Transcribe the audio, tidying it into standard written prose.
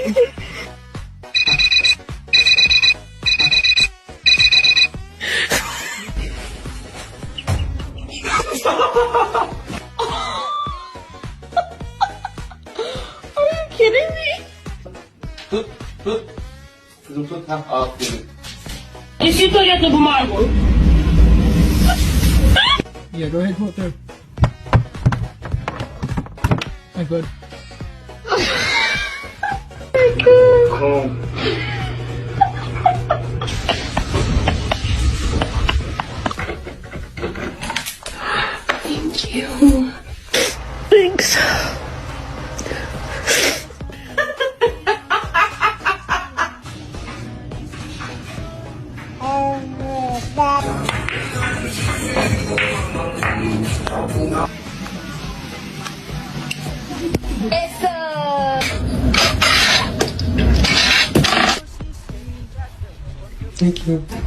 Kidding me? Tut, tut. Kızım tut. Ha, aferin. Necesito ya tu marble. Yeah, go ahead, hold through. Like good. Calm. Thank you. Thanks. Thank you.